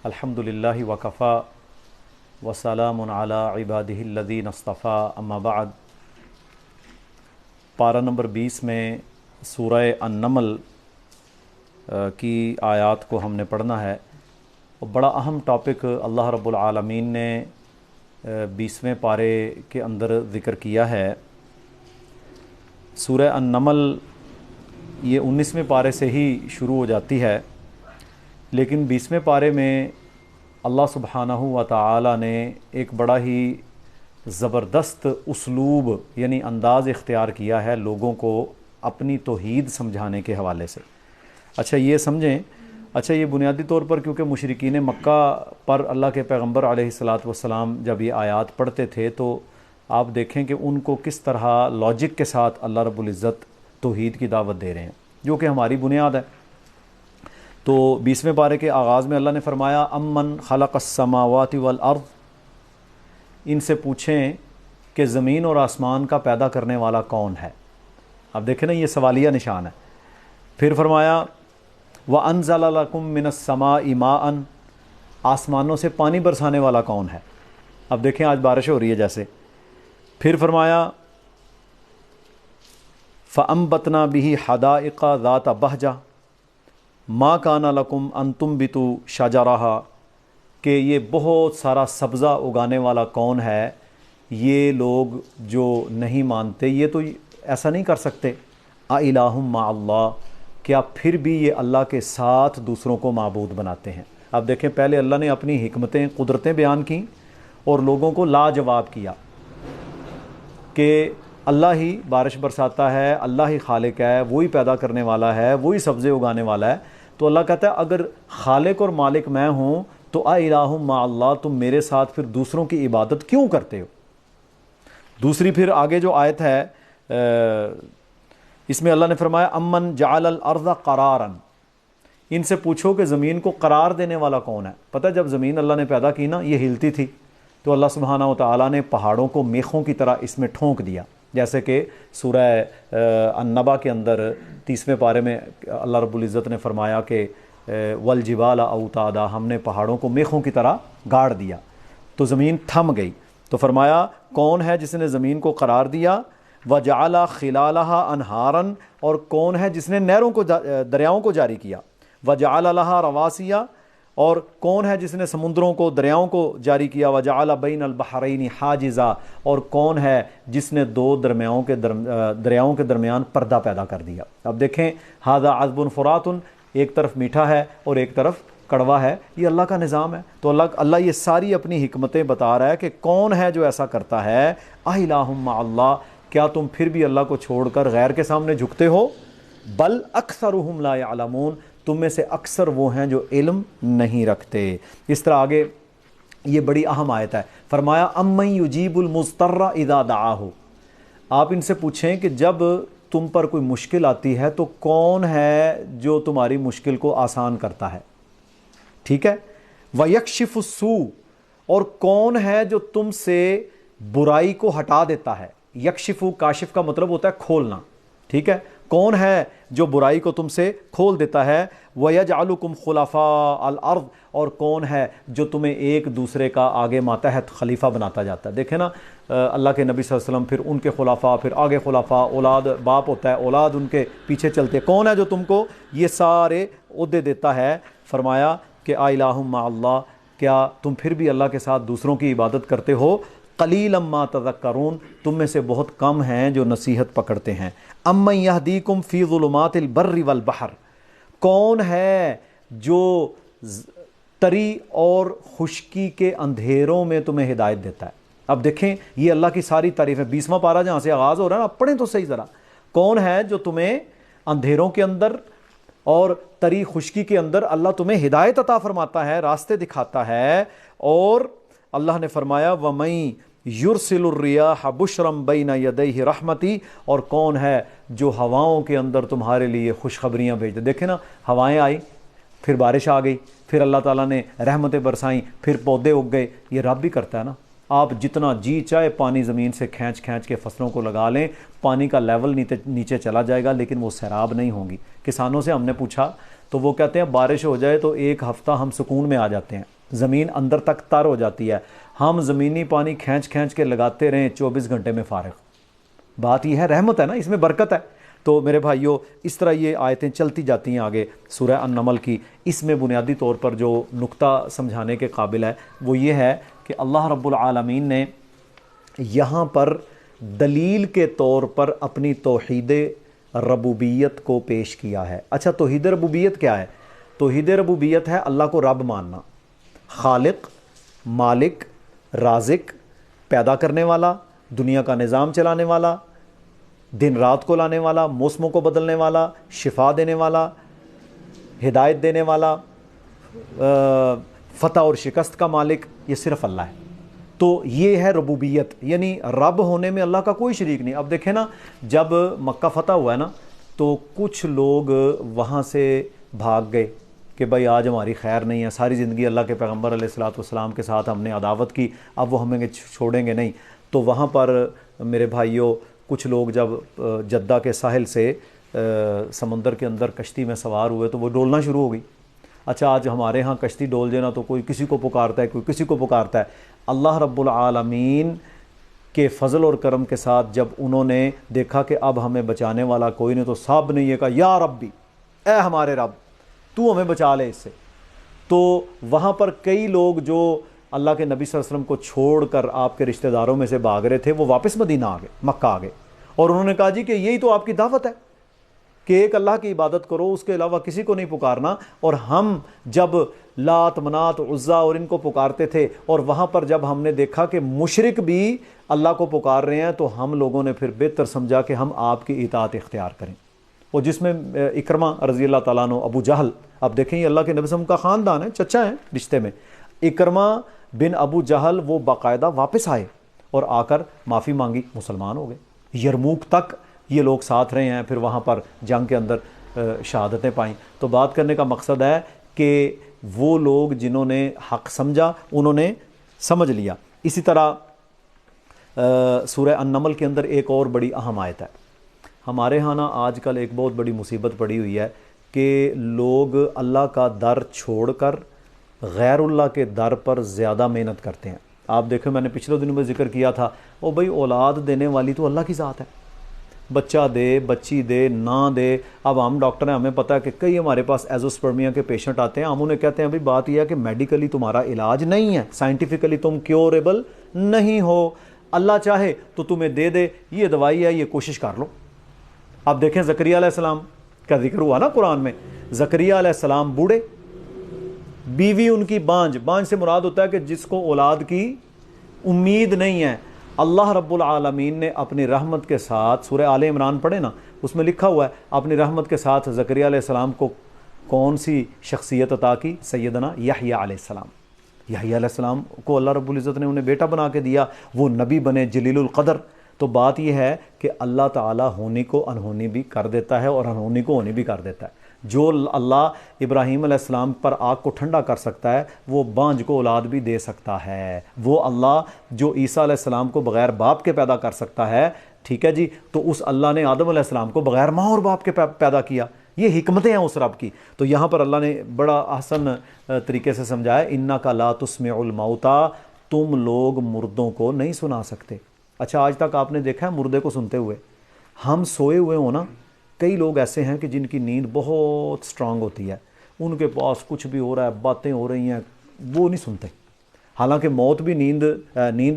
الحمدللہ وکفا وسلام علی عبادہ الذین اصطفیٰ اما بعد۔ پارہ نمبر 20 میں سورہ النمل کی آیات کو ہم نے پڑھنا ہے۔ بڑا اہم ٹاپک اللہ رب العالمین نے 20ویں پارے کے اندر ذکر کیا ہے۔ سورہ النمل یہ 19ویں پارے سے ہی شروع ہو جاتی ہے، لیکن 20ویں پارے میں اللہ سبحانہ و تعالی نے ایک بڑا ہی زبردست اسلوب یعنی انداز اختیار کیا ہے لوگوں کو اپنی توحید سمجھانے کے حوالے سے۔ اچھا یہ سمجھیں، یہ بنیادی طور پر کیونکہ مشرکین مکہ پر اللہ کے پیغمبر علیہ الصلاۃ والسلام جب یہ آیات پڑھتے تھے تو آپ دیکھیں کہ ان کو کس طرح لاجک کے ساتھ اللہ رب العزت توحید کی دعوت دے رہے ہیں، جو کہ ہماری بنیاد ہے۔ تو 20ویں پارے کے آغاز میں اللہ نے فرمایا امن خلق السماوات والارض، ان سے پوچھیں کہ زمین اور آسمان کا پیدا کرنے والا کون ہے۔ اب دیکھیں نا، یہ سوالیہ نشان ہے۔ پھر فرمایا وَأَنزَلَ لَكُم مِّنَ السَّمَاءِ مَاءً، آسمانوں سے پانی برسانے والا کون ہے۔ اب دیکھیں آج بارش ہو رہی ہے جیسے۔ پھر فرمایا فَأَنبَتْنَا بِهِ حَدَائِقَ ذَاتَ بَهْجَةٍ مَا كَانَ لَكُمْ أَن تُنبِتُوا شَجَرَهَا، کہ یہ بہت سارا سبزہ اگانے والا کون ہے۔ یہ لوگ جو نہیں مانتے یہ تو ایسا نہیں کر سکتے۔ أَإِلَٰهٌ مَّعَ اللَّهِ، کیا پھر بھی یہ اللہ کے ساتھ دوسروں کو معبود بناتے ہیں۔ اب دیکھیں، پہلے اللہ نے اپنی حکمتیں قدرتیں بیان کیں اور لوگوں کو لاجواب کیا کہ اللہ ہی بارش برساتا ہے، اللہ ہی خالق ہے، وہی پیدا کرنے والا ہے، وہی سبزے اگانے والا ہے۔ تو اللہ کہتا ہے اگر خالق اور مالک میں ہوں تو اِلٰہٌ مع اللہ، تم میرے ساتھ پھر دوسروں کی عبادت کیوں کرتے ہو۔ دوسری پھر آگے جو آیت ہے اس میں اللہ نے فرمایا امن جعل الارض قرارا، ان سے پوچھو کہ زمین کو قرار دینے والا کون ہے۔ پتہ جب زمین اللہ نے پیدا کی نا، یہ ہلتی تھی تو اللہ سبحانہ و تعالیٰ نے پہاڑوں کو میخوں کی طرح اس میں ٹھونک دیا، جیسے کہ سورہ النبا کے اندر 30ویں پارے میں اللہ رب العزت نے فرمایا کہ والجبال اوتادا، ہم نے پہاڑوں کو میخوں کی طرح گاڑ دیا تو زمین تھم گئی۔ تو فرمایا کون ہے جس نے زمین کو قرار دیا، وجعل خلالہا انہارا، اور کون ہے جس نے نہروں کو دریاؤں کو جاری کیا، وجعل لہا رواسیا، اور کون ہے جس نے سمندروں کو دریاؤں کو جاری کیا، وجعل بین البحرین حاجزا، اور کون ہے جس نے دو دریاؤں کے درمیان پردہ پیدا کر دیا۔ اب دیکھیں ھذا عذب فرات، ایک طرف میٹھا ہے اور ایک طرف کڑوا ہے، یہ اللہ کا نظام ہے۔ تو اللہ یہ ساری اپنی حکمتیں بتا رہا ہے کہ کون ہے جو ایسا کرتا ہے۔ اِلٰہٌ مع اللہ، کیا تم پھر بھی اللہ کو چھوڑ کر غیر کے سامنے جھکتے ہو۔ بل اکثرہم لا یعلمون، تم میں سے اکثر وہ ہیں جو علم نہیں رکھتے۔ اس طرح آگے یہ بڑی اہم آیت ہے، فرمایا امن یجیب المضطر اذا دعاہ، آپ ان سے پوچھیں کہ جب تم پر کوئی مشکل آتی ہے تو کون ہے جو تمہاری مشکل کو آسان کرتا ہے، ٹھیک ہے۔ وَيَكْشِفُ السُّوءَ، اور کون ہے جو تم سے برائی کو ہٹا دیتا ہے۔ یکشفو، کاشف کا مطلب ہوتا ہے کھولنا، ٹھیک ہے۔ کون ہے جو برائی کو تم سے کھول دیتا ہے۔ وَيَجْعَلُكُمْ خُلَفَاءَ الْأَرْضِ، اور کون ہے جو تمہیں ایک دوسرے کا آگے ماتحت خلیفہ بناتا جاتا ہے۔ دیکھیں نا، اللہ کے نبی صلی اللہ علیہ وسلم، پھر ان کے خلفاء، پھر آگے خلفاء، اولاد، باپ ہوتا ہے، اولاد ان کے پیچھے چلتے۔ کون ہے جو تم کو یہ سارے عہدے دیتا ہے۔ فرمایا کہ اِلٰہٌ مع اللہ، کیا تم پھر بھی اللہ کے ساتھ دوسروں کی عبادت کرتے ہو۔ قلیلا ما تذکرون، تم میں سے بہت کم ہیں جو نصیحت پکڑتے ہیں۔ امن یہدیکم فی ظلمات البر والبحر، کون ہے جو تری اور خشکی کے اندھیروں میں تمہیں ہدایت دیتا ہے۔ اب دیکھیں یہ اللہ کی ساری تعریف ہے۔ 20واں پارہ جہاں سے آغاز ہو رہا ہے نا، پڑھیں تو صحیح ذرا، کون ہے جو تمہیں اندھیروں کے اندر اور تری خشکی کے اندر اللہ تمہیں ہدایت عطا فرماتا ہے، راستے دکھاتا ہے۔ اور اللہ نے فرمایا وَمَن یرسل الریاح بشرا بین یدیہ رحمتی، اور کون ہے جو ہواؤں کے اندر تمہارے لیے خوشخبریاں بھیج دے۔ دیکھیں نا، ہوائیں آئی، پھر بارش آ گئی، پھر اللہ تعالیٰ نے رحمتیں برسائیں، پھر پودے اگ گئے۔ یہ رب بھی کرتا ہے نا۔ آپ جتنا جی چاہے پانی زمین سے کھینچ کے فصلوں کو لگا لیں، پانی کا لیول نیچے چلا جائے گا لیکن وہ سیراب نہیں ہوں گی۔ کسانوں سے ہم نے پوچھا تو وہ کہتے ہیں بارش ہو جائے تو ایک ہفتہ ہم سکون میں آ جاتے ہیں، زمین اندر تک تر ہو جاتی ہے، ہم زمینی پانی کھینچ کھینچ کے لگاتے رہیں 24 گھنٹے میں فارغ۔ بات یہ ہے، رحمت ہے نا، اس میں برکت ہے۔ تو میرے بھائیوں اس طرح یہ آیتیں چلتی جاتی ہیں آگے سورہ النمل کی۔ اس میں بنیادی طور پر جو نقطہ سمجھانے کے قابل ہے وہ یہ ہے کہ اللہ رب العالمین نے یہاں پر دلیل کے طور پر اپنی توحید ربوبیت کو پیش کیا ہے۔ اچھا، توحید ربوبیت کیا ہے؟ توحید ربوبیت ہے اللہ کو رب ماننا، خالق، مالک، رازق، پیدا کرنے والا، دنیا کا نظام چلانے والا، دن رات کو لانے والا، موسموں کو بدلنے والا، شفا دینے والا، ہدایت دینے والا، فتح اور شکست کا مالک، یہ صرف اللہ ہے۔ تو یہ ہے ربوبیت، یعنی رب ہونے میں اللہ کا کوئی شریک نہیں۔ اب دیکھیں نا، جب مکہ فتح ہوا ہے نا تو کچھ لوگ وہاں سے بھاگ گئے کہ بھائی آج ہماری خیر نہیں ہے، ساری زندگی اللہ کے پیغمبر علیہ الصلوۃ والسلام کے ساتھ ہم نے عداوت کی، اب وہ ہمیں چھوڑیں گے نہیں۔ تو وہاں پر میرے بھائیوں کچھ لوگ جب جدہ کے ساحل سے سمندر کے اندر کشتی میں سوار ہوئے تو وہ ڈولنا شروع ہو گئی۔ اچھا، آج ہمارے ہاں کشتی ڈول جانا تو کوئی کسی کو پکارتا ہے، کوئی کسی کو پکارتا ہے۔ اللہ رب العالمین کے فضل اور کرم کے ساتھ جب انہوں نے دیکھا کہ اب ہمیں بچانے والا کوئی نہیں تو سب نے یہ کہا یا ربی، اے ہمارے رب تو ہمیں بچا لے اس سے۔ تو وہاں پر کئی لوگ جو اللہ کے نبی صلی اللہ علیہ وسلم کو چھوڑ کر آپ کے رشتہ داروں میں سے بھاگ رہے تھے، وہ واپس مدینہ آ گئے، مکہ آ گئے، اور انہوں نے کہا جی کہ یہی تو آپ کی دعوت ہے کہ ایک اللہ کی عبادت کرو، اس کے علاوہ کسی کو نہیں پکارنا۔ اور ہم جب لات، منات، عزا اور ان کو پکارتے تھے، اور وہاں پر جب ہم نے دیکھا کہ مشرک بھی اللہ کو پکار رہے ہیں، تو ہم لوگوں نے پھر بہتر سمجھا کہ ہم آپ کی اطاعت اختیار کریں۔ اور جس میں اکرمہ رضی اللہ تعالیٰ عنہ، ابو جہل، اب دیکھیں یہ اللہ کے نبی صلی اللہ علیہ وسلم کا خاندان ہے، چچا ہیں رشتے میں، اکرمہ بن ابو جہل وہ باقاعدہ واپس آئے اور آ کر معافی مانگی، مسلمان ہو گئے۔ یرموک تک یہ لوگ ساتھ رہے ہیں، پھر وہاں پر جنگ کے اندر شہادتیں پائیں۔ تو بات کرنے کا مقصد ہے کہ وہ لوگ جنہوں نے حق سمجھا انہوں نے سمجھ لیا۔ اسی طرح سورہ النمل کے اندر ایک اور بڑی اہم آیت ہے۔ ہمارے ہاں نا آج کل ایک بہت بڑی مصیبت پڑی ہوئی ہے کہ لوگ اللہ کا در چھوڑ کر غیر اللہ کے در پر زیادہ محنت کرتے ہیں۔ آپ دیکھیں، میں نے پچھلے دنوں میں ذکر کیا تھا، او بھائی اولاد دینے والی تو اللہ کی ذات ہے، بچہ دے، بچی دے، نہ دے۔ اب ہم ڈاکٹر ہیں، ہمیں پتہ ہے کہ کئی ہمارے پاس ایزوسپرمیا کے پیشنٹ آتے ہیں، ہم انہیں کہتے ہیں بھائی بات یہ ہے کہ میڈیکلی تمہارا علاج نہیں ہے، سائنٹیفکلی تم کیوریبل نہیں ہو، اللہ چاہے تو تمہیں دے دے، یہ دوائی ہے، یہ کوشش کر لو۔ اب دیکھیں زکریا علیہ السلام کا ذکر ہوا نا قرآن میں، زکریا علیہ السلام بوڑھے، بیوی ان کی بانج، بانج سے مراد ہوتا ہے کہ جس کو اولاد کی امید نہیں ہے۔ اللہ رب العالمین نے اپنی رحمت کے ساتھ، سورہ آل عمران پڑھے نا، اس میں لکھا ہوا ہے اپنی رحمت کے ساتھ زکریا علیہ السلام کو کون سی شخصیت عطا کی؟ سیدنا یحییٰ علیہ السلام۔ یحییٰ علیہ السلام کو اللہ رب العزت نے انہیں بیٹا بنا کے دیا، وہ نبی بنے جلیل القدر۔ تو بات یہ ہے کہ اللہ تعالیٰ ہونی کو انہونی بھی کر دیتا ہے اور انہونی کو ہونی بھی کر دیتا ہے۔ جو اللہ ابراہیم علیہ السلام پر آگ کو ٹھنڈا کر سکتا ہے، وہ بانج کو اولاد بھی دے سکتا ہے۔ وہ اللہ جو عیسیٰ علیہ السلام کو بغیر باپ کے پیدا کر سکتا ہے، ٹھیک ہے جی، تو اس اللہ نے آدم علیہ السلام کو بغیر ماں اور باپ کے پیدا کیا۔ یہ حکمتیں ہیں اس رب کی۔ تو یہاں پر اللہ نے بڑا احسن طریقے سے سمجھایا، انک لا تسمع الموتیٰ، تم لوگ مردوں کو نہیں سنا سکتے۔ اچھا، آج تک آپ نے دیکھا ہے مردے کو سنتے ہوئے؟ ہم سوئے ہوئے ہوں نا، کئی لوگ ایسے ہیں کہ جن کی نیند بہت سٹرانگ ہوتی ہے، ان کے پاس کچھ بھی ہو رہا ہے، باتیں ہو رہی ہیں، وہ نہیں سنتے۔ حالانکہ موت بھی نیند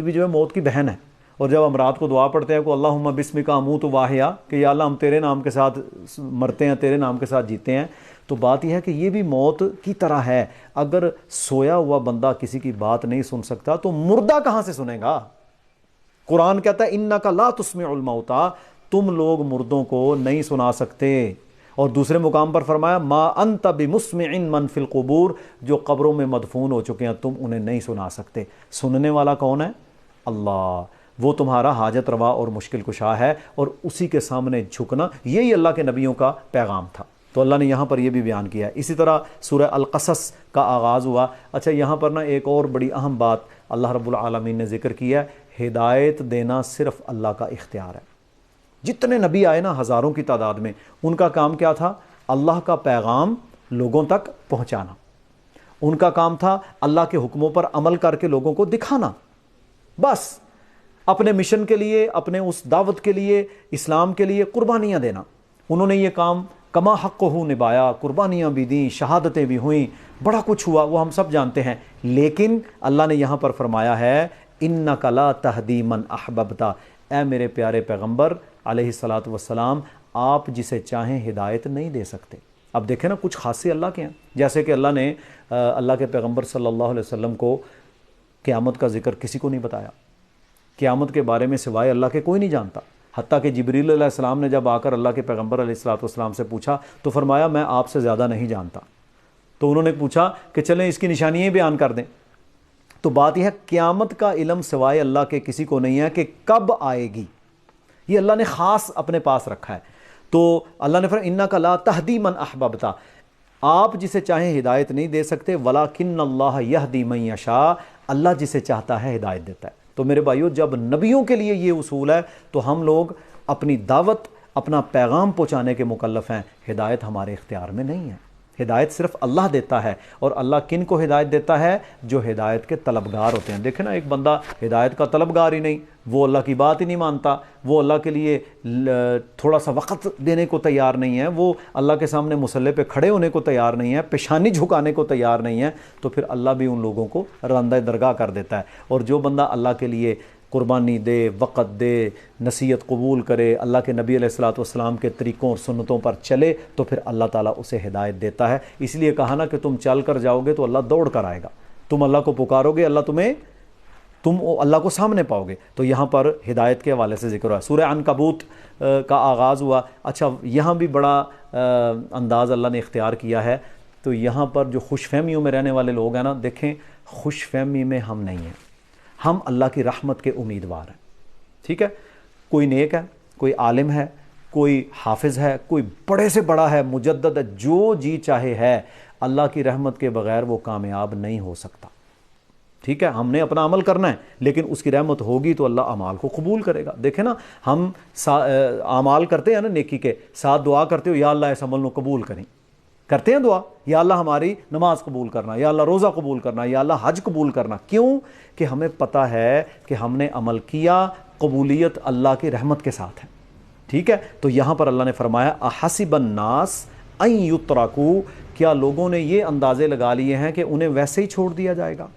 بھی جو ہے موت کی بہن ہے۔ اور جب ہم رات کو دعا پڑھتے ہیں کہ اللہم بسمک اموت واحیا، کہ یا اللہ ہم تیرے نام کے ساتھ مرتے ہیں، تیرے نام کے ساتھ جیتے ہیں، تو بات یہ ہے کہ یہ بھی موت کی طرح ہے۔ اگر سویا ہوا بندہ کسی کی بات نہیں سن سکتا تو مردہ کہاں سے سنے گا؟ قرآن کہتا ہے انک لا تسمع الموتیٰ، تم لوگ مردوں کو نہیں سنا سکتے۔ اور دوسرے مقام پر فرمایا ما انت بمسمع من فی القبور، جو قبروں میں مدفون ہو چکے ہیں تم انہیں نہیں سنا سکتے۔ سننے والا کون ہے؟ اللہ، وہ تمہارا حاجت روا اور مشکل کشا ہے، اور اسی کے سامنے جھکنا یہی اللہ کے نبیوں کا پیغام تھا۔ تو اللہ نے یہاں پر یہ بھی بیان کیا ہے۔ اسی طرح سورہ القصص کا آغاز ہوا۔ اچھا، یہاں پر نا ایک اور بڑی اہم بات اللہ رب العالمین نے ذکر کیا ہے، ہدایت دینا صرف اللہ کا اختیار ہے۔ جتنے نبی آئے نا ہزاروں کی تعداد میں، ان کا کام کیا تھا؟ اللہ کا پیغام لوگوں تک پہنچانا۔ ان کا کام تھا اللہ کے حکموں پر عمل کر کے لوگوں کو دکھانا، بس اپنے مشن کے لیے، اپنے اس دعوت کے لیے، اسلام کے لیے قربانیاں دینا۔ انہوں نے یہ کام کما حق ہو نبھایا، قربانیاں بھی دیں، شہادتیں بھی ہوئیں، بڑا کچھ ہوا، وہ ہم سب جانتے ہیں۔ لیکن اللہ نے یہاں پر فرمایا ہے اِنَّكَ لَا تَهْدِي مَنْ أَحْبَبْتَ، اے میرے پیارے پیغمبر علیہ الصلاۃ والسلام، آپ جسے چاہیں ہدایت نہیں دے سکتے۔ اب دیکھیں نا کچھ خاصے اللہ کے ہیں، جیسے کہ اللہ نے اللہ کے پیغمبر صلی اللہ علیہ وسلم کو قیامت کا ذکر کسی کو نہیں بتایا، قیامت کے بارے میں سوائے اللہ کے کوئی نہیں جانتا۔ حتیٰ کہ جبریل علیہ السلام نے جب آ کر اللہ کے پیغمبر علیہ الصلاۃ والسلام سے پوچھا تو فرمایا میں آپ سے زیادہ نہیں جانتا۔ تو انہوں نے پوچھا کہ چلیں اس کی نشانیاں ہی بیان کر دیں۔ تو بات یہ ہے قیامت کا علم سوائے اللہ کے کسی کو نہیں ہے کہ کب آئے گی، یہ اللہ نے خاص اپنے پاس رکھا ہے۔ تو اللہ نے فرمایا اِنَّكَ لَا تَهْدِي مَنْ أَحْبَبْتَ، آپ جسے چاہیں ہدایت نہیں دے سکتے، وَلَكِنَّ اللَّهَ يَهْدِي مَن يَشَاءُ، اللہ جسے چاہتا ہے ہدایت دیتا ہے۔ تو میرے بھائیو، جب نبیوں کے لیے یہ اصول ہے تو ہم لوگ اپنی دعوت، اپنا پیغام پہنچانے کے مکلف ہیں، ہدایت ہمارے اختیار میں نہیں ہے۔ ہدایت صرف اللہ دیتا ہے، اور اللہ کن کو ہدایت دیتا ہے؟ جو ہدایت کے طلبگار ہوتے ہیں۔ دیکھیں نا، ایک بندہ ہدایت کا طلبگار ہی نہیں، وہ اللہ کی بات ہی نہیں مانتا، وہ اللہ کے لیے تھوڑا سا وقت دینے کو تیار نہیں ہے، وہ اللہ کے سامنے مصلی پہ کھڑے ہونے کو تیار نہیں ہے، پیشانی جھکانے کو تیار نہیں ہے، تو پھر اللہ بھی ان لوگوں کو راندہ درگاہ کر دیتا ہے۔ اور جو بندہ اللہ کے لیے قربانی دے، وقت دے، نصیحت قبول کرے، اللہ کے نبی علیہ الصلوۃ والسلام کے طریقوں اور سنتوں پر چلے، تو پھر اللہ تعالیٰ اسے ہدایت دیتا ہے۔ اس لیے کہا نا کہ تم چل کر جاؤ گے تو اللہ دوڑ کر آئے گا، تم اللہ کو پکارو گے، تم اللہ کو سامنے پاؤ گے۔ تو یہاں پر ہدایت کے حوالے سے ذکر ہوا۔ سورہ عنکبوت کا آغاز ہوا۔ اچھا، یہاں بھی بڑا انداز اللہ نے اختیار کیا ہے۔ تو یہاں پر جو خوش فہمیوں میں رہنے والے لوگ ہیں نا، دیکھیں خوش فہمی میں ہم نہیں ہیں، ہم اللہ کی رحمت کے امیدوار ہیں، ٹھیک ہے؟ کوئی نیک ہے، کوئی عالم ہے، کوئی حافظ ہے، کوئی بڑے سے بڑا ہے، مجدد ہے، جو جی چاہے ہے، اللہ کی رحمت کے بغیر وہ کامیاب نہیں ہو سکتا، ٹھیک ہے؟ ہم نے اپنا عمل کرنا ہے، لیکن اس کی رحمت ہوگی تو اللہ اعمال کو قبول کرے گا۔ دیکھیں نا، ہم اعمال کرتے ہیں نا نیکی کے ساتھ، دعا کرتے ہو یا اللہ اس عمل کو قبول کریں، کرتے ہیں دعا، یا اللہ ہماری نماز قبول کرنا، یا اللہ روزہ قبول کرنا، یا اللہ حج قبول کرنا۔ کیوں؟ کہ ہمیں پتہ ہے کہ ہم نے عمل کیا، قبولیت اللہ کی رحمت کے ساتھ ہے، ٹھیک ہے؟ تو یہاں پر اللہ نے فرمایا احسب الناس ان یترکوا، کیا لوگوں نے یہ اندازے لگا لیے ہیں کہ انہیں ویسے ہی چھوڑ دیا جائے گا؟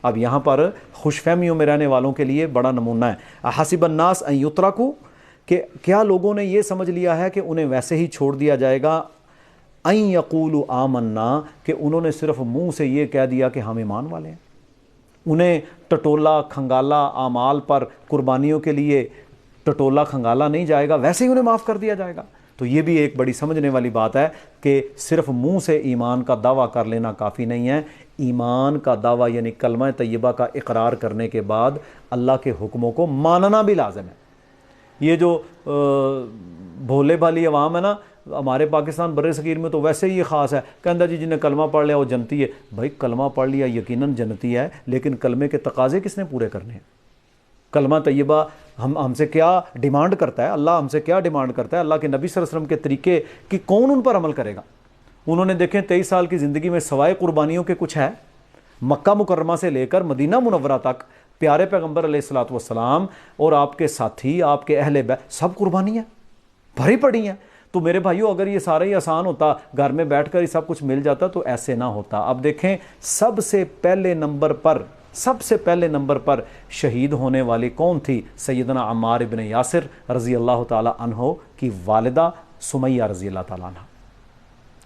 اب یہاں پر خوش فہمیوں میں رہنے والوں کے لیے بڑا نمونہ ہے، احسب الناس ان یترکوا، کہ کیا لوگوں نے یہ سمجھ لیا ہے کہ انہیں ویسے ہی چھوڑ دیا جائے گا؟ ان یقولوا آمنا، کہ انہوں نے صرف منہ سے یہ کہہ دیا کہ ہم ایمان والے ہیں، انہیں ٹٹولا کھنگالا اعمال پر، قربانیوں کے لیے ٹٹولا کھنگالا نہیں جائے گا، ویسے ہی انہیں معاف کر دیا جائے گا۔ تو یہ بھی ایک بڑی سمجھنے والی بات ہے کہ صرف منہ سے ایمان کا دعویٰ کر لینا کافی نہیں ہے، ایمان کا دعویٰ یعنی کلمہ طیبہ کا اقرار کرنے کے بعد اللہ کے حکموں کو ماننا بھی لازم ہے۔ یہ جو بھولے بھالی عوام ہے نا، ہمارے پاکستان بر صغیر میں تو ویسے ہی یہ خاص ہے، کہندا جی جنہیں کلمہ پڑھ لیا وہ جنتی ہے۔ بھائی کلمہ پڑھ لیا یقیناً جنتی ہے، لیکن کلمے کے تقاضے کس نے پورے کرنے ہیں؟ کلمہ طیبہ ہم سے کیا ڈیمانڈ کرتا ہے؟ اللہ ہم سے کیا ڈیمانڈ کرتا ہے؟ اللہ کے نبی صلی اللہ علیہ وسلم کے طریقے کہ کون ان پر عمل کرے گا؟ انہوں نے دیکھیں 23 سال کی زندگی میں سوائے قربانیوں کے کچھ ہے؟ مکہ مکرمہ سے لے کر مدینہ منورہ تک پیارے پیغمبر علیہ الصلوۃ والسلام اور آپ کے ساتھی، آپ کے اہل بیت، سب قربانیاں بھری پڑی ہیں۔ تو میرے بھائیوں، اگر یہ سارا ہی آسان ہوتا، گھر میں بیٹھ کر ہی سب کچھ مل جاتا، تو ایسے نہ ہوتا۔ اب دیکھیں سب سے پہلے نمبر پر شہید ہونے والی کون تھی؟ سیدنا عمار ابن یاسر رضی اللہ تعالی عنہ کی والدہ سمیہ رضی اللہ تعالیٰ عنہ۔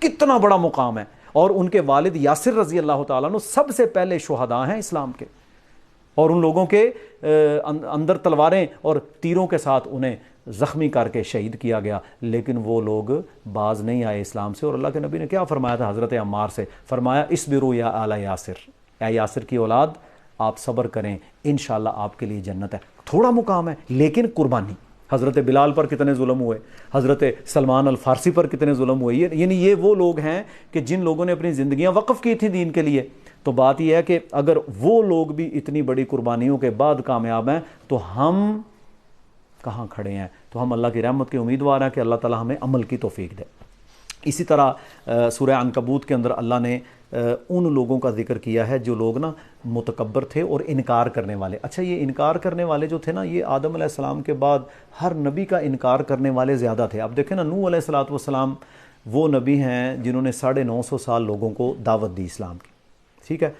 کتنا بڑا مقام ہے، اور ان کے والد یاسر رضی اللہ تعالیٰ عنہ سب سے پہلے شہداء ہیں اسلام کے، اور ان لوگوں کے اندر تلواریں اور تیروں کے ساتھ انہیں زخمی کر کے شہید کیا گیا، لیکن وہ لوگ باز نہیں آئے اسلام سے۔ اور اللہ کے نبی نے کیا فرمایا تھا حضرت عمار سے؟ فرمایا اصبروا یا آل یاسر، اے یاسر کی اولاد آپ صبر کریں، انشاءاللہ آپ کے لیے جنت ہے۔ تھوڑا مقام ہے لیکن قربانی۔ حضرت بلال پر کتنے ظلم ہوئے، حضرت سلمان الفارسی پر کتنے ظلم ہوئے، یعنی یہ وہ لوگ ہیں کہ جن لوگوں نے اپنی زندگیاں وقف کی تھی دین کے لیے۔ تو بات یہ ہے کہ اگر وہ لوگ بھی اتنی بڑی قربانیوں کے بعد کامیاب ہیں تو ہم کہاں کھڑے ہیں؟ تو ہم اللہ کی رحمت کے امیدوار ہیں کہ اللہ تعالی ہمیں عمل کی توفیق دے۔ اسی طرح سورہ عنکبوت کے اندر اللہ نے ان لوگوں کا ذکر کیا ہے جو لوگ نا متکبر تھے اور انکار کرنے والے. اچھا یہ انکار کرنے والے جو تھے نا یہ آدم علیہ السلام کے بعد ہر نبی کا انکار کرنے والے زیادہ تھے. اب دیکھیں نا نوح علیہ السلام وہ نبی ہیں جنہوں نے 950 سال لوگوں کو دعوت دی اسلام کی, ٹھیک ہے,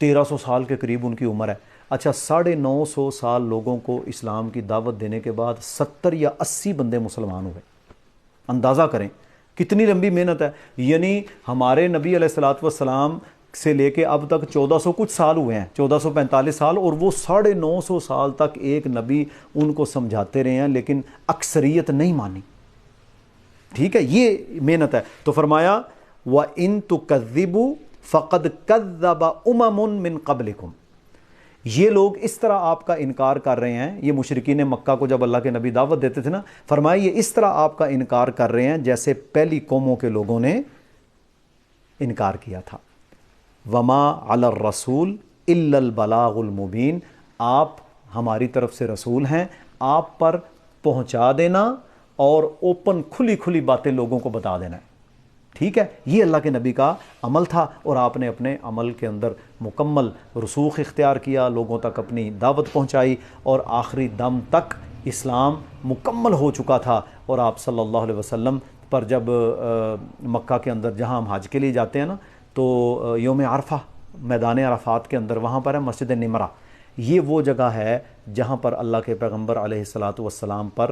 1300 سال کے قریب ان کی عمر ہے. اچھا 950 سال لوگوں کو اسلام کی دعوت دینے کے بعد 70 یا 80 بندے مسلمان ہوئے. اندازہ کریں کتنی لمبی محنت ہے. یعنی ہمارے نبی علیہ السلام سے لے کے اب تک 1400 کچھ سال ہوئے ہیں, 1445 سال, اور وہ 950 سال تک ایک نبی ان کو سمجھاتے رہے ہیں لیکن اکثریت نہیں مانی. ٹھیک ہے, یہ محنت ہے. تو فرمایا وَإِن تُكَذِّبُوا فَقَدْ كَذَّبَ أُمَمٌ مِّن قَبْلِكُمْ. یہ لوگ اس طرح آپ کا انکار کر رہے ہیں, یہ مشرکین مکہ کو جب اللہ کے نبی دعوت دیتے تھے نا, فرمایا یہ اس طرح آپ کا انکار کر رہے ہیں جیسے پہلی قوموں کے لوگوں نے انکار کیا تھا. وَمَا عَلَى الرَّسُولِ إِلَّا الْبَلَاغُ الْمُبِينُ. آپ ہماری طرف سے رسول ہیں, آپ پر پہنچا دینا اور اوپن کھلی کھلی باتیں لوگوں کو بتا دینا ہے. ٹھیک ہے, یہ اللہ کے نبی کا عمل تھا اور آپ نے اپنے عمل کے اندر مکمل رسوخ اختیار کیا, لوگوں تک اپنی دعوت پہنچائی اور آخری دم تک اسلام مکمل ہو چکا تھا. اور آپ صلی اللہ علیہ وسلم پر جب مکہ کے اندر جہاں ہم حج کے لیے جاتے ہیں نا تو یوم عرفہ میدان عرفات کے اندر وہاں پر ہے مسجد نمرہ. یہ وہ جگہ ہے جہاں پر اللہ کے پیغمبر علیہ الصلاۃ والسلام پر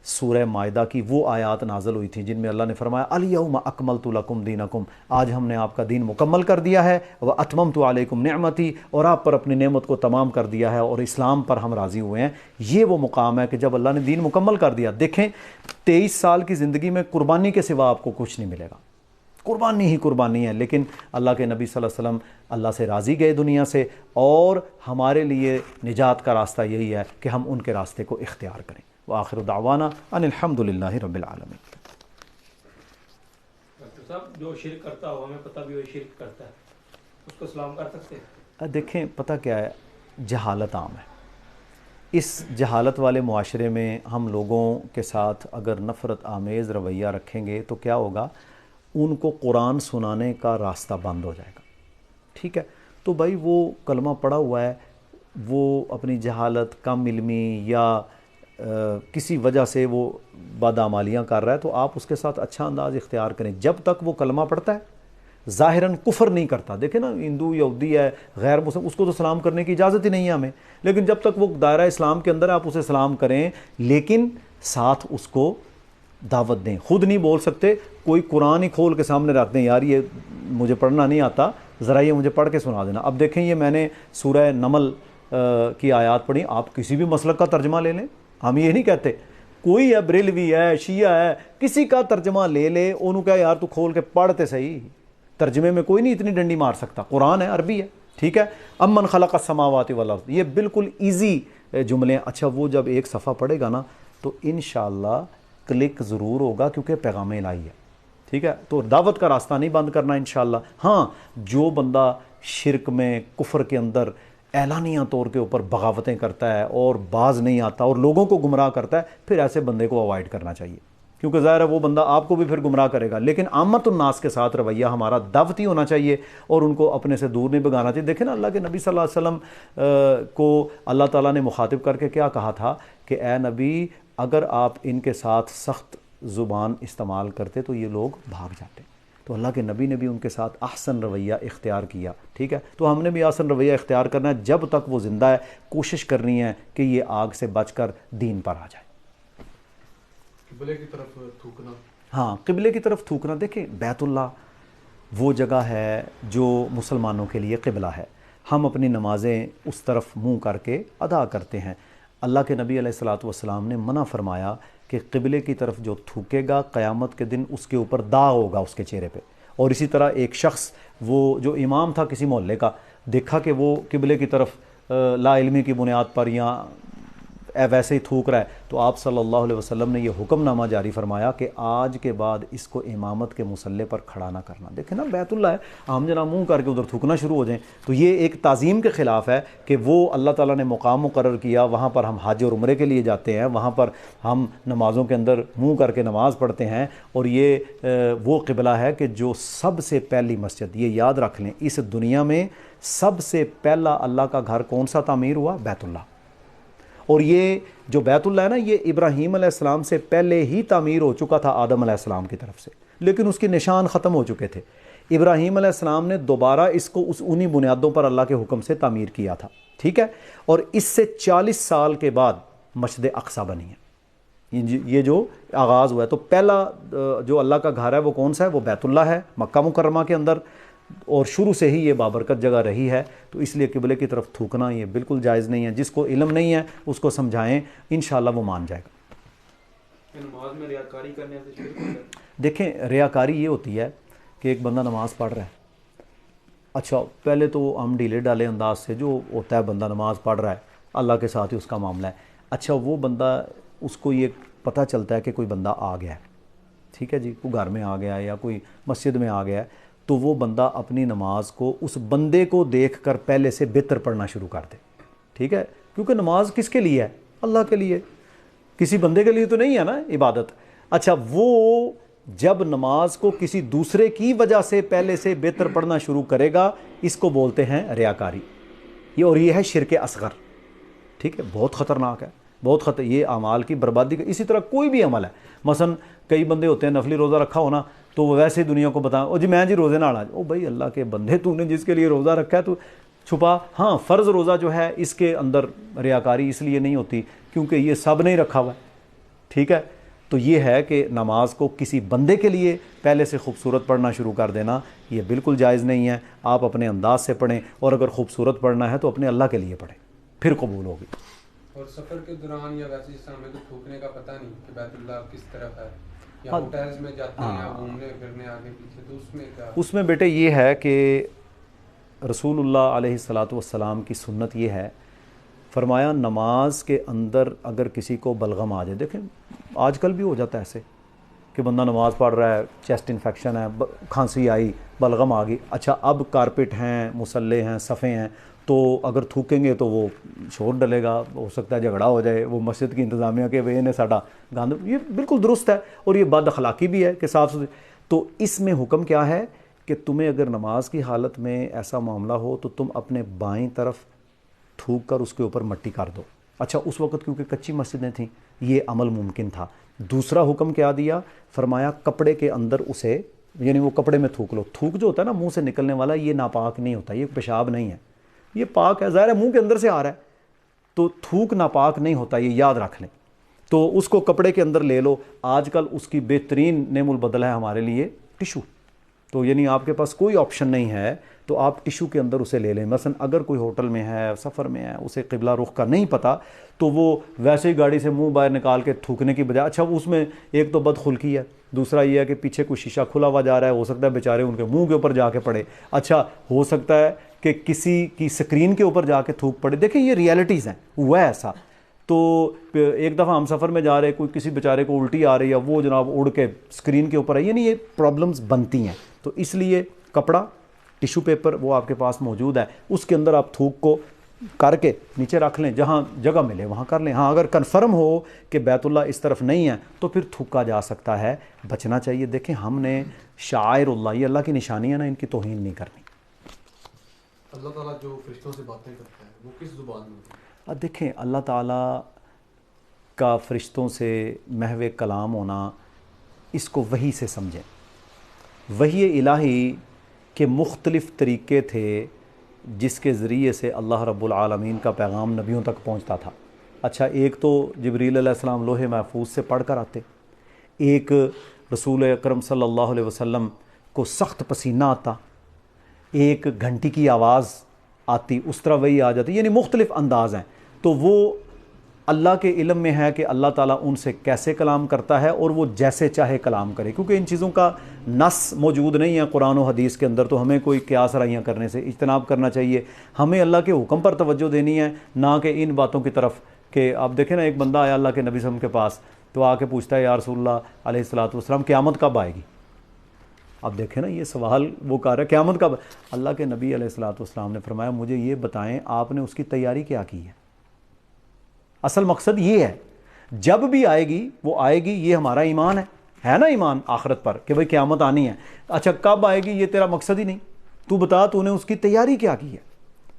سورہ مائدہ کی وہ آیات نازل ہوئی تھیں جن میں اللہ نے فرمایا الیوم اکملت لکم دینکم, آج ہم نے آپ کا دین مکمل کر دیا ہے, واتممت علیکم نعمتی, اور آپ پر اپنی نعمت کو تمام کر دیا ہے اور اسلام پر ہم راضی ہوئے ہیں. یہ وہ مقام ہے کہ جب اللہ نے دین مکمل کر دیا. دیکھیں 23 سال کی زندگی میں قربانی کے سوا آپ کو کچھ نہیں ملے گا, قربانی ہی قربانی ہے. لیکن اللہ کے نبی صلی اللہ علیہ وسلم اللہ سے راضی گئے دنیا سے, اور ہمارے لیے نجات کا راستہ یہی ہے کہ ہم ان کے راستے کو اختیار کریں. وآخر دعوانا ان الحمد للہ رب العالمین. ڈاکٹر صاحب جو شرک کرتا ہو ہمیں پتہ بھی ہو شرک کرتا ہے, اس کو سلام کر سکتے ہیں؟ دیکھیں پتہ کیا ہے, جہالت عام ہے. اس جہالت والے معاشرے میں ہم لوگوں کے ساتھ اگر نفرت آمیز رویہ رکھیں گے تو کیا ہوگا, ان کو قرآن سنانے کا راستہ بند ہو جائے گا. ٹھیک ہے, تو بھائی وہ کلمہ پڑھا ہوا ہے, وہ اپنی جہالت, کم علمی یا کسی وجہ سے وہ بدعمالیاں کر رہا ہے تو آپ اس کے ساتھ اچھا انداز اختیار کریں. جب تک وہ کلمہ پڑھتا ہے ظاہراً کفر نہیں کرتا. دیکھیں نا ہندو یہودی ہے غیر مسلم, اس کو تو سلام کرنے کی اجازت ہی نہیں ہے ہمیں, لیکن جب تک وہ دائرہ اسلام کے اندر آپ اسے سلام کریں لیکن ساتھ اس کو دعوت دیں. خود نہیں بول سکتے, کوئی قرآن ہی کھول کے سامنے رکھ دیں, یار یہ مجھے پڑھنا نہیں آتا ذرا یہ مجھے پڑھ کے سنا دینا. اب دیکھیں یہ میں نے سورہ نمل کی آیات پڑھی, آپ کسی بھی مسلک کا ترجمہ لے لیں, ہم یہ نہیں کہتے, کوئی ہے بریلوی ہے شیعہ ہے کسی کا ترجمہ لے لے, انہوں کہا یار تو کھول کے پڑھتے صحیح, ترجمے میں کوئی نہیں اتنی ڈنڈی مار سکتا, قرآن ہے عربی ہے. ٹھیک ہے, امن خلق السماوات والارض, یہ بالکل ایزی جملے ہیں. اچھا وہ جب ایک صفحہ پڑھے گا نا تو انشاءاللہ کلک ضرور ہوگا کیونکہ پیغام الہی ہے. ٹھیک ہے, تو دعوت کا راستہ نہیں بند کرنا انشاءاللہ. ہاں جو بندہ شرک میں کفر کے اندر اعلانیہ طور کے اوپر بغاوتیں کرتا ہے اور باز نہیں آتا اور لوگوں کو گمراہ کرتا ہے, پھر ایسے بندے کو اوائڈ کرنا چاہیے, کیونکہ ظاہر ہے وہ بندہ آپ کو بھی پھر گمراہ کرے گا. لیکن عامت الناس کے ساتھ رویہ ہمارا دعوتی ہونا چاہیے اور ان کو اپنے سے دور نہیں بھگانا چاہیے. دیکھیں نا اللہ کے نبی صلی اللہ علیہ وسلم کو اللہ تعالیٰ نے مخاطب کر کے کیا کہا تھا کہ اے نبی اگر آپ ان کے ساتھ سخت زبان استعمال کرتے تو یہ لوگ بھاگ جاتے. تو اللہ کے نبی نے بھی ان کے ساتھ احسن رویہ اختیار کیا. ٹھیک ہے, تو ہم نے بھی احسن رویہ اختیار کرنا ہے. جب تک وہ زندہ ہے کوشش کرنی ہے کہ یہ آگ سے بچ کر دین پر آ جائے. قبلے کی طرف تھوکنا, ہاں قبلے کی طرف تھوکنا. دیکھیں بیت اللہ وہ جگہ ہے جو مسلمانوں کے لیے قبلہ ہے, ہم اپنی نمازیں اس طرف منہ کر کے ادا کرتے ہیں. اللہ کے نبی علیہ الصلاۃ والسلام نے منع فرمایا کہ قبلے کی طرف جو تھوکے گا قیامت کے دن اس کے اوپر داغ ہوگا اس کے چہرے پہ. اور اسی طرح ایک شخص وہ جو امام تھا کسی محلے کا, دیکھا کہ وہ قبلے کی طرف لا علمی کی بنیاد پر یا ویسے ہی تھوک رہا ہے، تو آپ صلی اللہ علیہ وسلم نے یہ حکم نامہ جاری فرمایا کہ آج کے بعد اس کو امامت کے مصلے پر کھڑا نہ کرنا۔ دیکھیں نا بیت اللہ ہے، ہم جناب منہ کر کے ادھر تھوکنا شروع ہو جائیں، تو یہ ایک تعظیم کے خلاف ہے کہ وہ اللہ تعالیٰ نے مقام مقرر کیا، وہاں پر ہم حج اور عمرے کے لیے جاتے ہیں، وہاں پر ہم نمازوں کے اندر منہ کر کے نماز پڑھتے ہیں، اور یہ وہ قبلہ ہے کہ جو سب سے پہلی مسجد، یہ یاد رکھ لیں، اس دنیا میں سب سے پہلا اللہ کا گھر کون سا تعمیر ہوا؟ بیت اللہ۔ اور یہ جو بیت اللہ ہے نا، یہ ابراہیم علیہ السلام سے پہلے ہی تعمیر ہو چکا تھا آدم علیہ السلام کی طرف سے، لیکن اس کے نشان ختم ہو چکے تھے۔ ابراہیم علیہ السلام نے دوبارہ اس کو انہی بنیادوں پر اللہ کے حکم سے تعمیر کیا تھا، ٹھیک ہے، اور اس سے 40 سال کے بعد مسجد اقصیٰ بنی ہے۔ یہ جو آغاز ہوا ہے، تو پہلا جو اللہ کا گھر ہے وہ کون سا ہے؟ وہ بیت اللہ ہے مکہ مکرمہ کے اندر، اور شروع سے ہی یہ بابرکت جگہ رہی ہے، تو اس لیے قبلے کی طرف تھوکنا یہ بالکل جائز نہیں ہے۔ جس کو علم نہیں ہے اس کو سمجھائیں، انشاءاللہ وہ مان جائے گا۔ نماز میں ریاکاری کرنے سے شرک ہوتا ہے؟ دیکھیں ریاکاری یہ ہوتی ہے کہ ایک بندہ نماز پڑھ رہا ہے، اچھا پہلے تو ہم ڈھیلے ڈالے انداز سے جو ہوتا ہے، بندہ نماز پڑھ رہا ہے، اللہ کے ساتھ ہی اس کا معاملہ ہے، اچھا وہ بندہ، اس کو یہ پتہ چلتا ہے کہ کوئی بندہ آ گیا ہے، ٹھیک ہے جی، کوئی گھر میں آ گیا ہے یا کوئی مسجد میں آ گیا ہے، تو وہ بندہ اپنی نماز کو اس بندے کو دیکھ کر پہلے سے بہتر پڑھنا شروع کر دے، ٹھیک ہے، کیونکہ نماز کس کے لیے ہے؟ اللہ کے لیے، کسی بندے کے لیے تو نہیں ہے نا عبادت۔ اچھا وہ جب نماز کو کسی دوسرے کی وجہ سے پہلے سے بہتر پڑھنا شروع کرے گا، اس کو بولتے ہیں ریاکاری، اور یہ ہے شرک اصغر، ٹھیک ہے، بہت خطرناک ہے، بہت یہ اعمال کی بربادی کا۔ اسی طرح کوئی بھی عمل ہے، مثلا کئی بندے ہوتے ہیں نفلی روزہ رکھا ہونا، تو وہ ویسے ہی دنیا کو بتائیں، او جی میں جی روزے نہ آ جاؤ، او بھائی اللہ کے بندے، تو نے جس کے لیے روزہ رکھا ہے تو چھپا۔ ہاں فرض روزہ جو ہے اس کے اندر ریاکاری اس لیے نہیں ہوتی کیونکہ یہ سب نہیں رکھا ہوا ہے، ٹھیک ہے، تو یہ ہے کہ نماز کو کسی بندے کے لیے پہلے سے خوبصورت پڑھنا شروع کر دینا یہ بالکل جائز نہیں ہے۔ آپ اپنے انداز سے پڑھیں، اور اگر خوبصورت پڑھنا ہے تو اپنے اللہ کے لیے پڑھیں، پھر قبول ہوگی۔ اور سفر کے دوران یا ویسے جیسے ہمیں تو تھوکنے کا پتہ نہیں کہ بیت اللہ کس طرف ہے، یا ہوٹلز میں جاتے ہیں یا گھومنے پھرنے آگے پیچھے، تو اس میں کیا؟ اس میں بیٹے یہ ہے کہ رسول اللہ علیہ الصلاۃ والسلام کی سنت یہ ہے، فرمایا نماز کے اندر اگر کسی کو بلغم آ جائے، دیکھیں آج کل بھی ہو جاتا ہے ایسے کہ بندہ نماز پڑھ رہا ہے، چیسٹ انفیکشن ہے، کھانسی آئی، بلغم آ گئی، اچھا اب کارپٹ ہیں، مصلے ہیں، صفیں ہیں، تو اگر تھوکیں گے تو وہ شور ڈلے گا، ہو سکتا ہے جھگڑا ہو جائے، وہ مسجد کی انتظامیہ کے وے نے ساڈا گند، یہ بالکل درست ہے، اور یہ بد اخلاقی بھی ہے کہ صاف ستھری۔ تو اس میں حکم کیا ہے کہ تمہیں اگر نماز کی حالت میں ایسا معاملہ ہو تو تم اپنے بائیں طرف تھوک کر اس کے اوپر مٹی کر دو۔ اچھا اس وقت کیونکہ کچی مسجدیں تھیں یہ عمل ممکن تھا۔ دوسرا حکم کیا دیا؟ فرمایا کپڑے کے اندر اسے، یعنی وہ کپڑے میں تھوک لو۔ تھوک جو ہوتا ہے نا منہ سے نکلنے والا، یہ ناپاک نہیں ہوتا، یہ پیشاب نہیں ہے، یہ پاک ہے، ظاہر ہے منہ کے اندر سے آ رہا ہے، تو تھوک ناپاک نہیں ہوتا، یہ یاد رکھ لیں۔ تو اس کو کپڑے کے اندر لے لو۔ آج کل اس کی بہترین نعم البدل ہے ہمارے لیے ٹشو، تو یعنی آپ کے پاس کوئی آپشن نہیں ہے تو آپ ٹشو کے اندر اسے لے لیں۔ مثلا اگر کوئی ہوٹل میں ہے، سفر میں ہے، اسے قبلہ رخ کا نہیں پتہ، تو وہ ویسے ہی گاڑی سے منہ باہر نکال کے تھوکنے کی بجائے، اچھا اس میں ایک تو بدخلقی ہے، دوسرا یہ ہے کہ پیچھے کوئی شیشہ کھلا ہوا جا رہا ہے، ہو سکتا ہے بیچارے ان کے منہ کے اوپر جا کے پڑے، اچھا ہو سکتا ہے کہ کسی کی سکرین کے اوپر جا کے تھوک پڑے۔ دیکھیں یہ ریالٹیز ہیں، ہوا ہے ایسا۔ تو ایک دفعہ ہم سفر میں جا رہے، کوئی کسی بیچارے کو الٹی آ رہی ہے، وہ جناب اڑ کے سکرین کے اوپر ہے، یعنی یہ پرابلمز بنتی ہیں۔ تو اس لیے کپڑا، ٹیشو پیپر وہ آپ کے پاس موجود ہے، اس کے اندر آپ تھوک کو کر کے نیچے رکھ لیں، جہاں جگہ ملے وہاں کر لیں۔ ہاں اگر کنفرم ہو کہ بیت اللہ اس طرف نہیں ہے تو پھر تھوکا جا سکتا ہے، بچنا چاہیے۔ دیکھیں ہم نے شعائر اللہ، یہ اللہ کی نشانی ہے نا، ان کی توہین نہیں کرنی۔ اللہ تعالیٰ جو فرشتوں سے باتیں کرتا ہے وہ کس زبان میں ہوتی ہے؟ اب دیکھیں اللہ تعالیٰ کا فرشتوں سے محو کلام ہونا، اس کو وحی سے سمجھیں۔ وحی الہی کے مختلف طریقے تھے جس کے ذریعے سے اللہ رب العالمین کا پیغام نبیوں تک پہنچتا تھا۔ اچھا ایک تو جبریل علیہ السلام لوح محفوظ سے پڑھ کر آتے، ایک رسول اکرم صلی اللہ علیہ وسلم کو سخت پسینہ آتا، ایک گھنٹی کی آواز آتی، اس طرح وہی آ جاتی، یعنی مختلف انداز ہیں۔ تو وہ اللہ کے علم میں ہے کہ اللہ تعالیٰ ان سے کیسے کلام کرتا ہے، اور وہ جیسے چاہے کلام کرے، کیونکہ ان چیزوں کا نص موجود نہیں ہے قرآن و حدیث کے اندر، تو ہمیں کوئی قیاس رائیاں کرنے سے اجتناب کرنا چاہیے۔ ہمیں اللہ کے حکم پر توجہ دینی ہے، نہ کہ ان باتوں کی طرف کہ آپ دیکھیں نا، ایک بندہ آیا اللہ کے نبی صلی اللہ علیہ وسلم کے پاس، تو آ کے پوچھتا ہے یا رسول اللہ علیہ الصلوۃ والسلام قیامت کب آئے گی؟ اب دیکھیں نا یہ سوال وہ کر رہا ہے قیامت کب؟ اللہ کے نبی علیہ الصلوۃ والسلام نے فرمایا مجھے یہ بتائیں آپ نے اس کی تیاری کیا کی ہے؟ اصل مقصد یہ ہے، جب بھی آئے گی وہ آئے گی، یہ ہمارا ایمان ہے نا، ایمان آخرت پر کہ بھئی قیامت آنی ہے. اچھا کب آئے گی یہ تیرا مقصد ہی نہیں، تو بتا تو نے اس کی تیاری کیا کی ہے.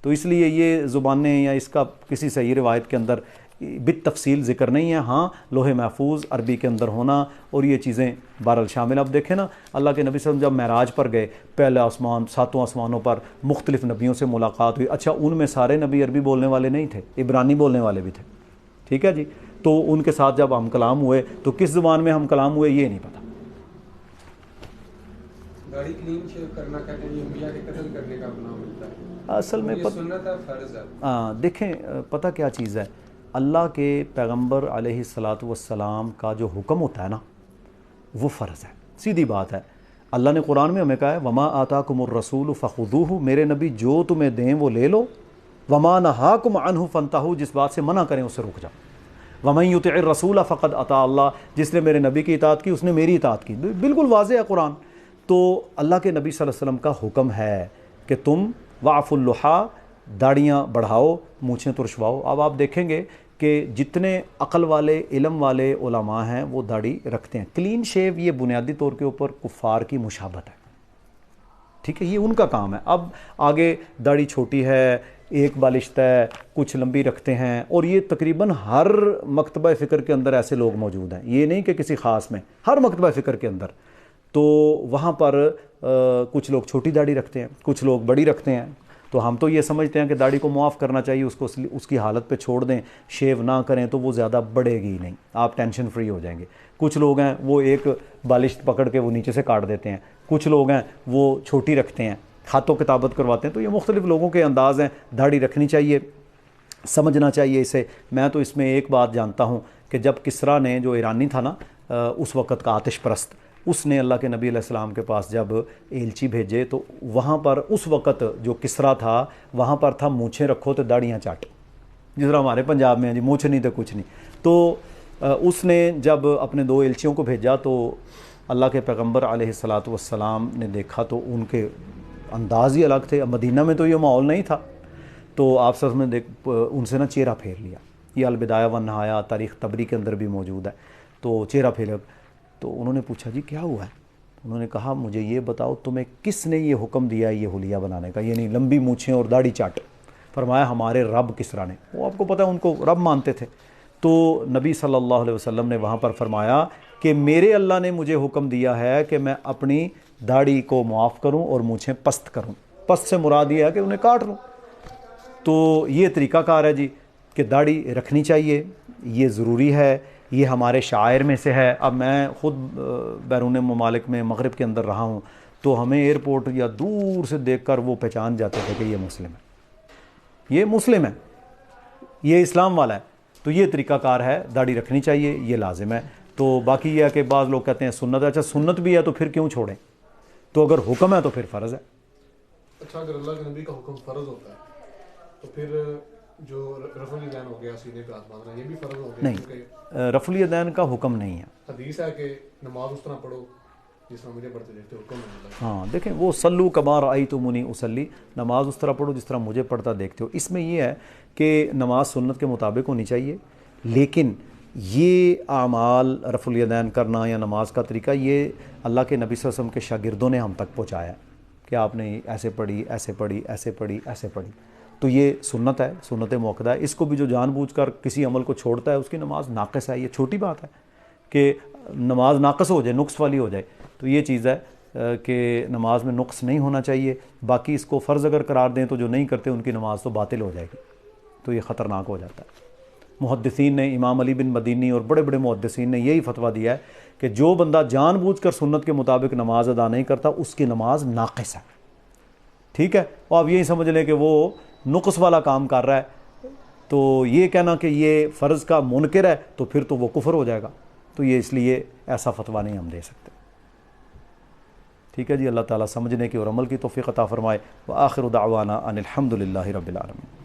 تو اس لیے یہ زبانیں یا اس کا کسی صحیح روایت کے اندر بالتفصیل ذکر نہیں ہے. ہاں لوح محفوظ عربی کے اندر ہونا اور یہ چیزیں بہرحال شامل. اب دیکھیں نا اللہ کے نبی صلی اللہ علیہ وسلم جب معراج پر گئے، پہلے آسمان، ساتوں آسمانوں پر مختلف نبیوں سے ملاقات ہوئی. اچھا ان میں سارے نبی عربی بولنے والے نہیں تھے، عبرانی بولنے والے بھی تھے، ٹھیک ہے جی. تو ان کے ساتھ جب ہم کلام ہوئے تو کس زبان میں ہم کلام ہوئے یہ نہیں پتہ. داڑھی کلین شیو کرنا کہتے ہیں یہ انبیاء کے قتل کرنے کا گناہ ملتا ہے، اصل میں یہ سنت ہے، فرض ہے. دیکھیں پتہ کیا چیز ہے، اللہ کے پیغمبر علیہ الصلاۃ والسلام کا جو حکم ہوتا ہے نا وہ فرض ہے، سیدھی بات ہے. اللہ نے قرآن میں ہمیں کہا ہے وما آتاکم الرسول فخذوہ، میرے نبی جو تمہیں دیں وہ لے لو، وما نہاکم عنہ فانتہوا، جس بات سے منع کریں اس سے رک جاؤ. ومن یطع الرسول فقد اطاع اللہ، جس نے میرے نبی کی اطاعت کی اس نے میری اطاعت کی. بالکل واضح ہے قرآن. تو اللہ کے نبی صلی اللہ علیہ وسلم کا حکم ہے کہ تم وعفوا اللحیٰ، داڑیاں بڑھاؤ، مونچھیں ترشواؤ. اب آپ دیکھیں گے کہ جتنے عقل والے علم والے علماء ہیں وہ داڑھی رکھتے ہیں. کلین شیو یہ بنیادی طور کے اوپر کفار کی مشابہت ہے، ٹھیک ہے، یہ ان کا کام ہے. اب آگے داڑھی چھوٹی ہے، ایک بالشتہ ہے، کچھ لمبی رکھتے ہیں، اور یہ تقریباً ہر مکتبہ فکر کے اندر ایسے لوگ موجود ہیں، یہ نہیں کہ کسی خاص میں، ہر مکتبہ فکر کے اندر. تو وہاں پر کچھ لوگ چھوٹی داڑھی رکھتے ہیں، کچھ لوگ بڑی رکھتے ہیں. تو ہم تو یہ سمجھتے ہیں کہ داڑھی کو معاف کرنا چاہیے، اس کو اس کی حالت پہ چھوڑ دیں، شیو نہ کریں تو وہ زیادہ بڑھے گی نہیں، آپ ٹینشن فری ہو جائیں گے. کچھ لوگ ہیں وہ ایک بالش پکڑ کے وہ نیچے سے کاٹ دیتے ہیں، کچھ لوگ ہیں وہ چھوٹی رکھتے ہیں، خط و کتابت کرواتے ہیں. تو یہ مختلف لوگوں کے انداز ہیں. داڑھی رکھنی چاہیے، سمجھنا چاہیے اسے. میں تو اس میں ایک بات جانتا ہوں کہ جب کسریٰ نے، جو ایرانی تھا نا اس وقت کا آتش پرست، اس نے اللہ کے نبی علیہ السلام کے پاس جب ایلچی بھیجے تو وہاں پر اس وقت جو کسریٰ تھا وہاں پر تھا مونچھیں رکھو تو داڑیاں چاٹو، جس طرح ہمارے پنجاب میں ہیں جی مونچھ نہیں تو کچھ نہیں. تو اس نے جب اپنے 2 ایلچیوں کو بھیجا تو اللہ کے پیغمبر علیہ الصلاۃ والسلام نے دیکھا تو ان کے انداز ہی الگ تھے. مدینہ میں تو یہ ماحول نہیں تھا. تو آپ سب نے ان سے نا چہرہ پھیر لیا. یہ البدایہ والنہایہ تاریخ طبری کے اندر بھی موجود ہے. تو چہرہ پھیرا تو انہوں نے پوچھا جی کیا ہوا ہے؟ انہوں نے کہا مجھے یہ بتاؤ تمہیں کس نے یہ حکم دیا ہے یہ حلیہ بنانے کا، یعنی لمبی مونچھیں اور داڑھی چاٹ؟ فرمایا ہمارے رب کسریٰ نے. وہ آپ کو پتہ ہے ان کو رب مانتے تھے. تو نبی صلی اللہ علیہ وسلم نے وہاں پر فرمایا کہ میرے اللہ نے مجھے حکم دیا ہے کہ میں اپنی داڑھی کو معاف کروں اور مونچھیں پست کروں. پست سے مراد یہ ہے کہ انہیں کاٹ لوں. تو یہ طریقہ کار ہے جی کہ داڑھی رکھنی چاہیے، یہ ضروری ہے، یہ ہمارے شاعر میں سے ہے. اب میں خود بیرون ممالک میں مغرب کے اندر رہا ہوں تو ہمیں ایئرپورٹ یا دور سے دیکھ کر وہ پہچان جاتے تھے کہ یہ مسلم ہے، یہ مسلم ہے، یہ اسلام والا ہے. تو یہ طریقہ کار ہے، داڑھی رکھنی چاہیے، یہ لازم ہے. تو باقی یہ ہے کہ بعض لوگ کہتے ہیں سنت ہے. اچھا سنت بھی ہے تو پھر کیوں چھوڑیں؟ تو اگر حکم ہے تو پھر فرض ہے. اچھا اگر اللہ کے نبی کا حکم فرض ہوتا ہے تو پھر جو رفع الیدین ہو گیا، سینے پہ ہاتھ باندھنا، یہ بھی فرض ہو گیا؟ نہیں، رفع الیدین کا حکم نہیں ہے. حدیث ہے کہ نماز اس طرح پڑھو جس طرح مجھے پڑھتے دیکھتے، حکم ہے. ہاں دیکھیں وہ صلو کما رأیتمونی اصلی، نماز اس طرح پڑھو جس طرح مجھے پڑھتا دیکھتے ہو. اس میں یہ ہے کہ نماز سنت کے مطابق ہونی چاہیے، لیکن یہ اعمال رفع الیدین کرنا یا نماز کا طریقہ یہ اللہ کے نبی صلی اللہ علیہ وسلم کے شاگردوں نے ہم تک پہنچایا کہ آپ نے ایسے پڑھی، ایسے پڑھی، ایسے پڑھی، ایسے پڑھی. تو یہ سنت ہے، سنت موقدہ ہے. اس کو بھی جو جان بوجھ کر کسی عمل کو چھوڑتا ہے اس کی نماز ناقص ہے. یہ چھوٹی بات ہے کہ نماز ناقص ہو جائے، نقص والی ہو جائے. تو یہ چیز ہے کہ نماز میں نقص نہیں ہونا چاہیے. باقی اس کو فرض اگر قرار دیں تو جو نہیں کرتے ان کی نماز تو باطل ہو جائے گی. تو یہ خطرناک ہو جاتا ہے. محدثین نے، امام علی بن مدینی اور بڑے بڑے محدثین نے یہی فتویٰ دیا ہے کہ جو بندہ جان بوجھ کر سنت کے مطابق نماز ادا نہیں کرتا اس کی نماز ناقص ہے. ٹھیک ہے، اور آپ یہی سمجھ لیں کہ وہ نقص والا کام کر رہا ہے. تو یہ کہنا کہ یہ فرض کا منکر ہے تو پھر تو وہ کفر ہو جائے گا. تو یہ اس لیے ایسا فتویٰ نہیں ہم دے سکتے. ٹھیک ہے جی، اللہ تعالیٰ سمجھنے کی اور عمل کی توفیق عطا فرمائے. وآخر دعوانا ان الحمد للہ رب العالمین.